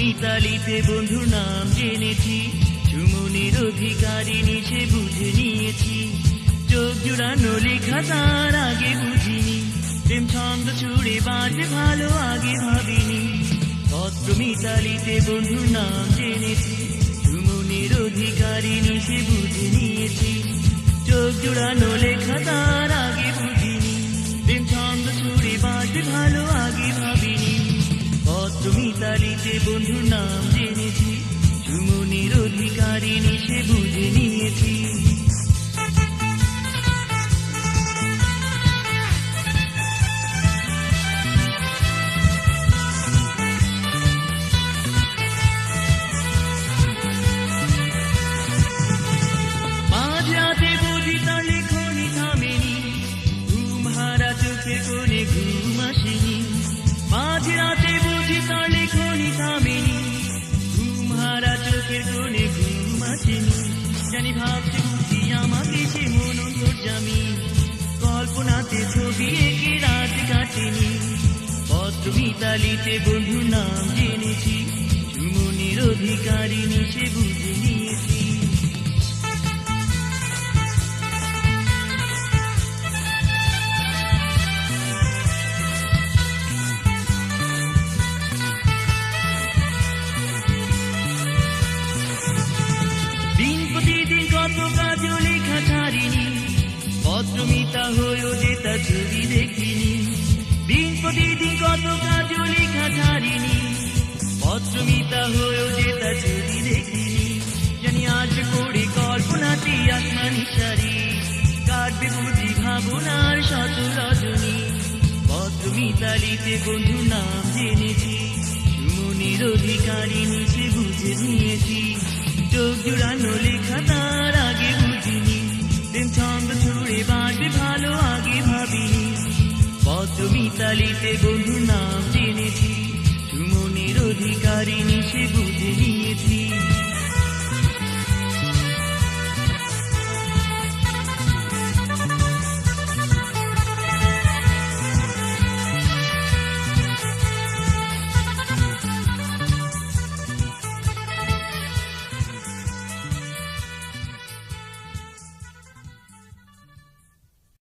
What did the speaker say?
মিতালিতে বন্ধুর নাম জেনেছি, সুমনের অধিকারিণী সে বুঝে নিয়েছি। চোখ জুড়ানো লেখা তার আগে বুঝিনি, প্রেম ছন্দ ছুড়ে বাজে ভালো আগে ভাবিনি। পত্র মিতালিতে বন্ধুর নাম জেনেছি, সুমনের অধিকারিণী সে বুঝে নিয়েছি। চোখ জুড়ানো লেখা তার আগে বুঝিনি, প্রেম ছন্দ ছুড়ে বাজে ভালো আগে ভাবিনি। পত্র মিতালিতে বন্ধুর নাম জেনেছি, সুমনের অধিকারিণী সে বুঝে নিয়েছি। মাঝরাতে বুঝি তার লেখনি থামেনি, ঘুম হারা চোখে কোণে ঘুম আসেনি। মাঝরাতে বুঝি তার লেখনি থামেনি, ঘুম হারা চোখের কোণে ঘুম আসেনি। জানি ভাবছে বুঝি আমাকে সে মনোরঞ্জনী, কল্পনাতে ছবি এঁকে রাত কাটেনি। পত্র মিতালিতে বন্ধুর নাম জেনেছি, সুমনের অধিকারিণী সে বুঝে নিয়েছি। দিন প্রতিদিন কত কাজ লেখা ছাড়িনি, পত্র মিতা হয়েও যে তার ছবি দেখিনি। দিন প্রতিদিন কত কাজ লেখা ছাড়িনি, পত্র মিতা হয়েও যে তার ছবি দেখিনি। জানি আজ করে কল্পনাতে আসমানি সারি, কাটবে বুঝি ভাবনার শত রজনী। পত্র মিতালিতে বন্ধুর নাম জেনেছি, সুমনের অধিকারিণী সে বুঝে নিয়েছি। চোখ জুড়ানো লেখা তার আগে বুঝিনি, প্রেম ছন্দ ছুড়ে বাজবে ভালো আগে ভাবিনি। পত্র মিতালিতে বন্ধুর নাম জেনেছি, সুমনের অধিকারিণী সে বুঝে নিয়েছি।